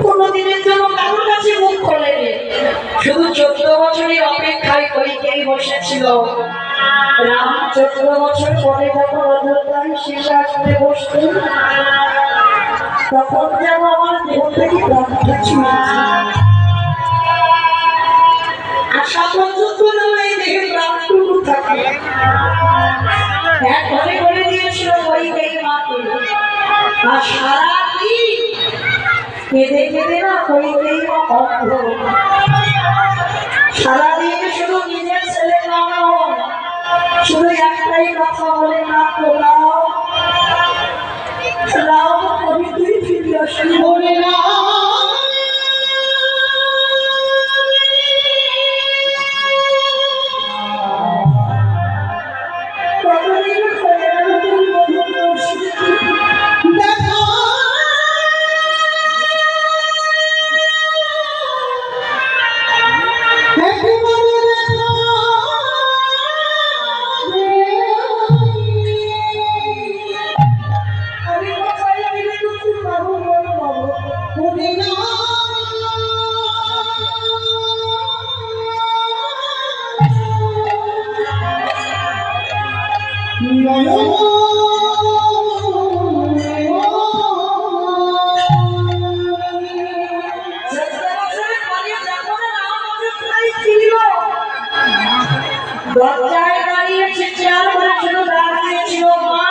কোনদিনের জন্য কারোর কাছে মুখ খোলেনি, শুধু 14 বছরের অপেক্ষায় কইকেই বসেছিল। রাম 14 বছর পরে যখন অযোধ্যায় শেষ আসতে বসতেন, তখন যেন আমার দেহ থেকে প্রাণটা ছুঁয়েছে। আশা পর্যন্ত যেন এই দেহে প্রাণটুকু থাকে। এক ঘরে করে দিয়েছিল কইকেয়ী মাকে, আর সারাদিন কেঁদে কেঁদে না কইকেয়ী মা অন্ধ। সারাদিন শুধু নিজের ছেলে রাম শুধু একটাই কথা বলে, না তো রাম কবি তুই ফিরে আসবি বলে না। দরজায় দাঁড়িয়েছে, চেয়ার বসে দাঁড়িয়েছিল মা।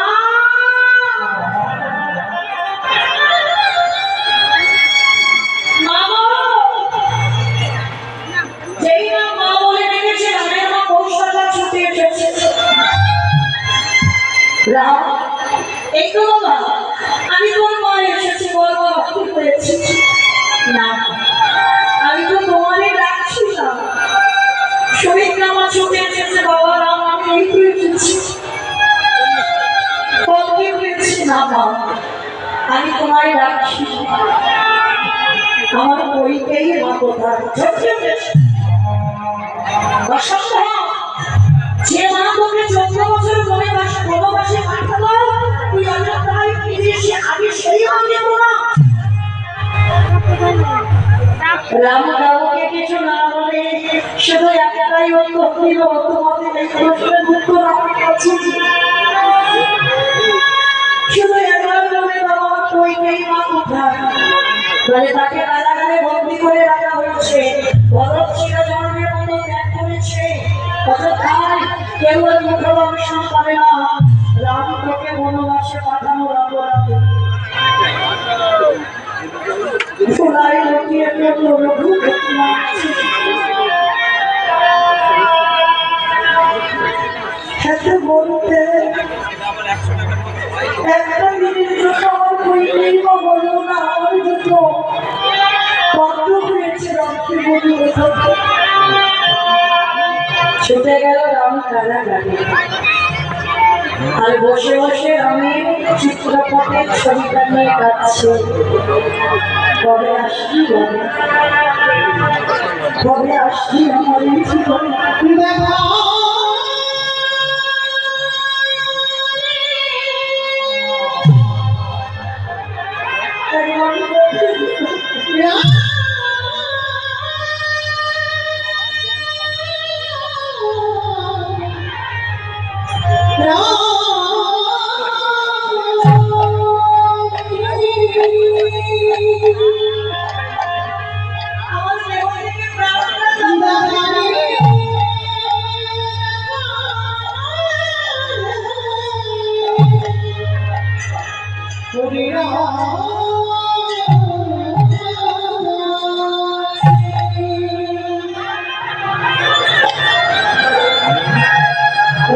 যেই না মা বলে ডেকেছে, রামের মা কৌশলটা ছুটে এসেছে। রাম, এই তো বাবা, আমি তোর মা এসেছি, বল বাবা কি হয়েছে? না, আমি তো তোমারই ডাকছি না। সুমিত্রা মা ছুটে এসেছে। বাবা রাম, আমি এই তো এসেছি। কি হয়েছে? না মা, আমি তোমায় ডাকছি। আমার কইকেয়ী মা কোথায়? অসম্ভব! যে মা তোকে 14 বছর বনবাসে পাঠালো, তুই অযোধ্যায় ফিরে এসে আগে সেই মা দেব না? রাম কাউকে কিছু না বলে শুধু একটাই উত্তর দিল, তোমাদের এই প্রশ্নের উত্তর আমার কাছে। শুধু একবার বলে বাবা কইকেয়ী মা কোথায়? বলে তাকে কারাগারে বন্দী করে রাখা হয়েছে, বরফ ছিল জন্মের মতো ত্যাগ করেছে। অযথায় কেউ মুখদর্শন করে না। রাম তোকে বনবাসে পাঠানোর অপরাধে সোনায় লুকিয়ে বলতে একটা জিনিস আমার কইকেয়ী মা বলবো না, আমার জন্য বন্ধ হয়েছে। রামকে বলি ছুটে গেল রাম কারাগারে। আর বসে বসে রামের চিত্রপটের ছবিটা নিয়ে কাঁদছে। কবে আসবি, কবে আসবি আমার এই জীবন?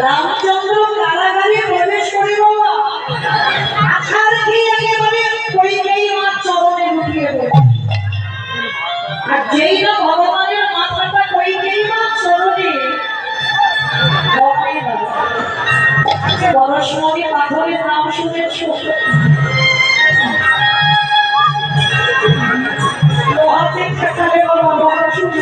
রামচন্দ্র কারাগারে প্রবেশ করে বাবা আশার দিয়ে একেবারে কইকেয়ী মার চরণে লুটিয়ে পড়ে। আর যেই না ভগবানের মাথাটা কইকেয়ী মার চরণে, পরশমণি পাথরের নাম শুনেছ? মহাদেব সেখানে বাবা শুনে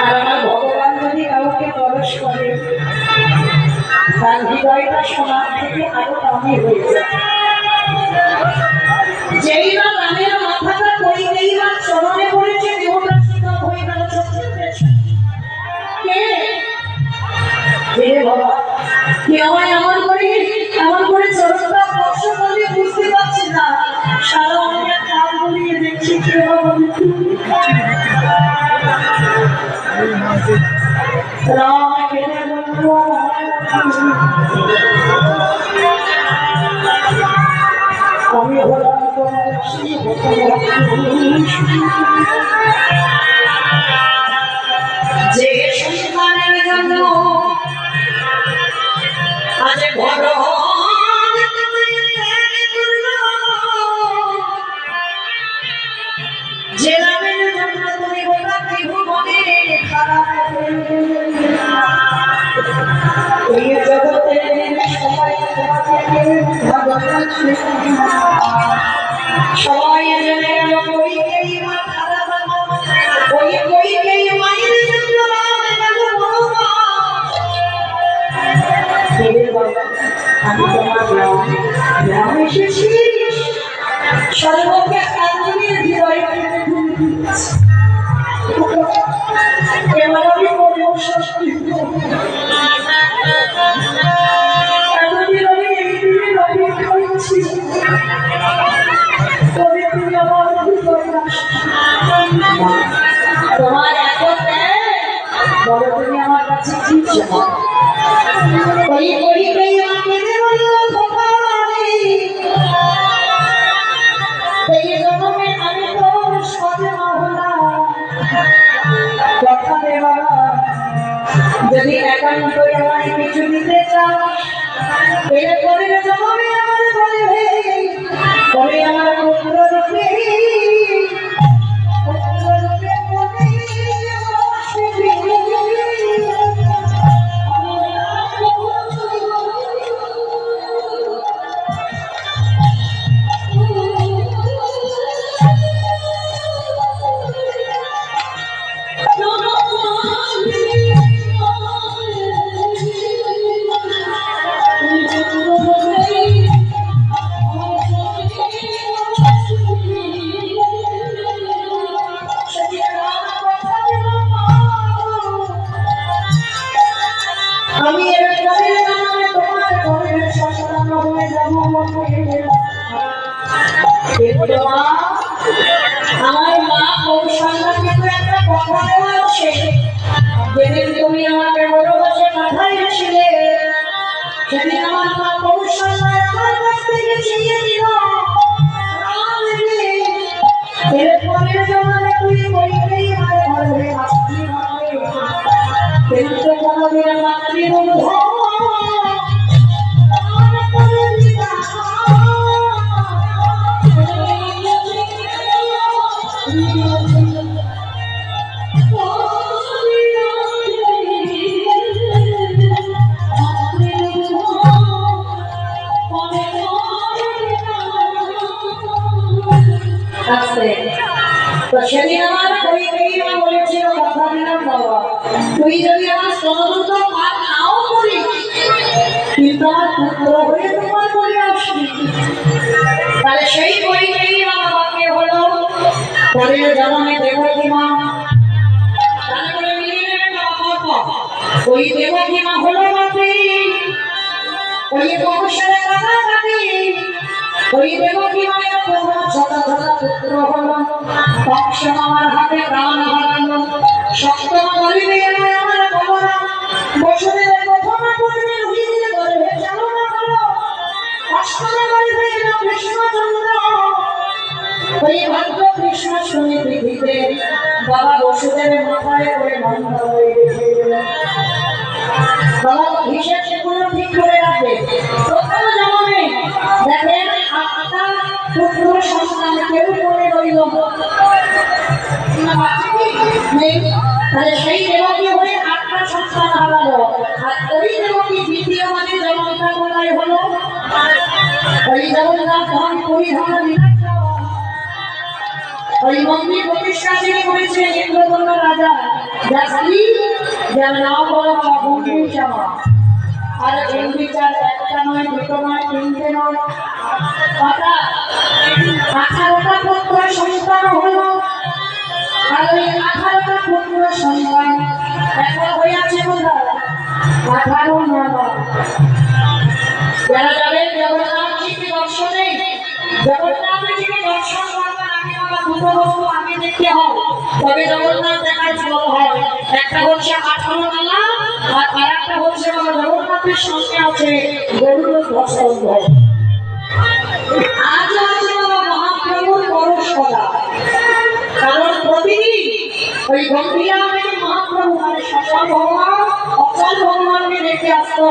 আর আমার ভগবান যদি কাউকে পরশ করে তার হৃদয়টা সোনার থেকে আরো দামি হয়ে যায়। যেই বা রামের মাথাটা কইতেই বা চরণে পড়েছে, দেহটা শীতল হয়ে গেল, চোখে উঠেছে। কে বাবা, কে আমায় এমন করে চরণটা স্পর্শ করলে বুঝতে পারছি না। সারা অনেক কাল বলিয়ে দেখছি কে বাবা, রাম কেনে বলবো আমি হলাম যে সন্তানের জন্য আজ বড় যে রামের জন্য তুমি গোটা ত্রিভুবনে এই জগতে সবাই সবাই জেনে গেল কইকেই মা খারাপ, ওই কইকেই মায়ের জন্য রাম গেল আমি তোমার রাম এসেছি সর্বকে কান্দনের হৃদয় এবার আমি এতদিন আমি এই দিনের অপেক্ষা করছি, তবে তুমি আমার তোমার এখন বড় তুমি আমার কাছে কি চাও? যদি একান্ত আমায় কিছু দিতে চাও, এর পরের জন্মে আমার বলবে, পরে আমার পুত্র রূপে আমি এর পরের জন্মে তোমার ঘরের সন্তান হয়ে যাব। আমার মা কৌশল্যা কিন্তু একটা কথা দেওয়া আছে, যেদিন তুমি আমাকে ভালোবাসে পাঠাইছিলে, সেদিন আমার মা কৌশল্যা আমার কাছ থেকে ছিনিয়ে দিল। এর পরের জন্মে তুই কইকেই আমার ঘরে আসবি, কিন্তু কোনদিন মাতৃবন্ধু সেদিন আমার বলেছিল কথা দিলাম বাবা, তুই যদি আমার স্তনদুগ্ধ পান নাও করি, কিন্তু আমার পুত্র হয়ে তোমার বলে আসবি, তাহলে সেই করিকেই বাবাকে হলো পরের জন্মে দেবকী মা। তারপরে মিলিয়ে নেবেন ওই দেবকী মা হলো মাতৃ, ওই বংশের কাটাকাটি, ওই দেবকী মায়ের ছোট ছোট পুত্র হলো অক্ষম আমার হাতে প্রাণ হারানো। সপ্তম বলিবে আমার বাবারা বসুদেবের প্রথম পূর্ণে হইলে গর্ভে চালনা হলো। অষ্টম বলিবে কৃষ্ণচন্দ্র, ওই ভাগ্য কৃষ্ণ শুনে পৃথিবীতে বাবা বসুদেবের মাথায় করে নন্দ হয়ে রেখে গেলেন। বাবা হিসেব সেগুলো ঠিক করে রাখবে। প্রথম জন্মে দেখেন 8টা পুত্র সন্তান কেউ করে রইল, তাহলে সেই দেবকী হয়ে 8টা সন্তান হারালো। আর ওই দেবকী দ্বিতীয় মানে জন্মটা কোথায় হলো? ওই জগন্নাথ ধাম পরিধান ওই মন্দির প্রতিষ্ঠা যিনি করেছিলেন ইন্দ্রদম্ন রাজা, যার স্ত্রী যার নাম বলা বাবা বন্ধু জামা। আর বিচার একটা নয়, দুটো নয়, তিনটে নয়, 18টা পুত্র সন্তান হলো। আর ওই 18টা পুত্র সন্তান এখন হইয়াছে বোধহয় 18 নামা। যারা যাবেন জগন্নাথজিকে দর্শনে, জগন্নাথজিকে দর্শন করবার আগে আমার দুটো বস্তু আগে দেখতে হয়, তবে জগন্নাথ দেখার ফল হয়। একটা হচ্ছে 18 নালা, আর আরেকটা হচ্ছে আমার জগন্নাথের সঙ্গে আছে গরুর বসন্ত। আজ আছে আমার মহাপ্রভুর পরশরা, কারণ প্রতিদিন ওই গম্ভীরামে মহাপ্রভু মানে সচল ভগবান অচল ভগবানকে দেখে আসতো।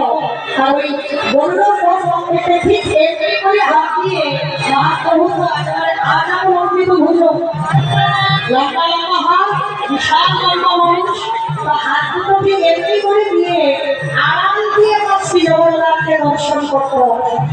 আর ওই গরুর বসন্তকে ঠিক এমনি করে হাত দিয়ে মহাপ্রভু তো একেবারে আজানো অমৃত ভুজো, লম্বা লম্বা হাত, বিশাল লম্বা মানুষ, হাত দুটোকে এমনি করে দিয়ে আরাম দিয়ে শ্রী জগন্নাথকে দর্শন করতো।